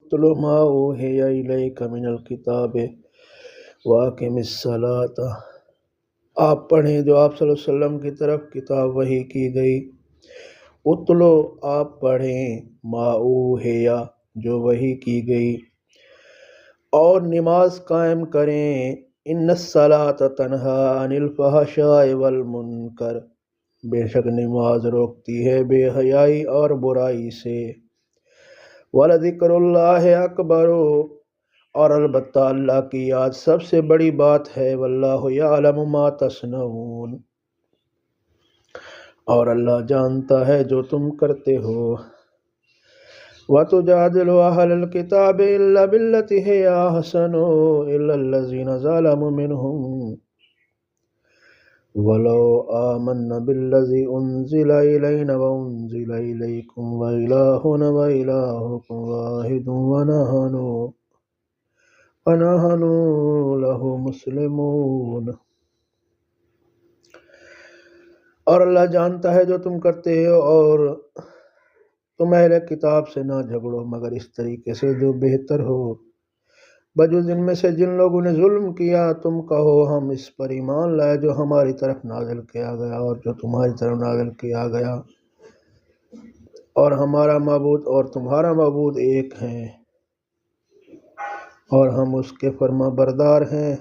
اتل ما اوحی الیک من الکتاب واقم الصلاۃ، آپ پڑھیں جو آپ صلی اللہ علیہ وسلم کی طرف کتاب وحی کی گئی. اتلو آپ پڑھیں، ما اوحی جو وحی کی گئی، اور نماز قائم کریں. ان الصلاۃ تنہی عن الفحشاء والمنکر، بے شک نماز روکتی ہے بے حیائی اور برائی سے. وَلَذِكْرُ اللَّهِ اکبر، اور البتہ اللہ کی یاد سب سے بڑی بات ہے. وَاللَّهُ يَعْلَمُ مَا تَصْنَعُونَ، اور اللہ جانتا ہے جو تم کرتے ہو. وَتُجَادِلُ أَهْلَ الْكِتَابِ إِلَّا بِالَّتِي هِيَ أَحْسَنُ إِلَّا الَّذِينَ ظَلَمُوا مِنْهُمْ وَلَوْ آمَنَّ بِالَّذِي أُنْزِلَ إِلَيْنَا وَأُنْزِلَ إِلَيْكُمْ وَإِلَٰهُنَا وَإِلَٰهُكُمْ وَاحِدٌ وَنَحْنُ لَهُ مُسْلِمُونَ. اور اللہ جانتا ہے جو تم کرتے ہو، اور تم اہل کتاب سے نہ جھگڑو مگر اس طریقے سے جو بہتر ہو. بجز ان میں سے جن لوگوں نے ظلم کیا، تم کہو ہم اس پر ایمان لائے جو ہماری طرف نازل کیا گیا اور جو تمہاری طرف نازل کیا گیا، اور ہمارا معبود اور تمہارا معبود ایک ہیں، اور ہم اس کے فرما بردار ہیں.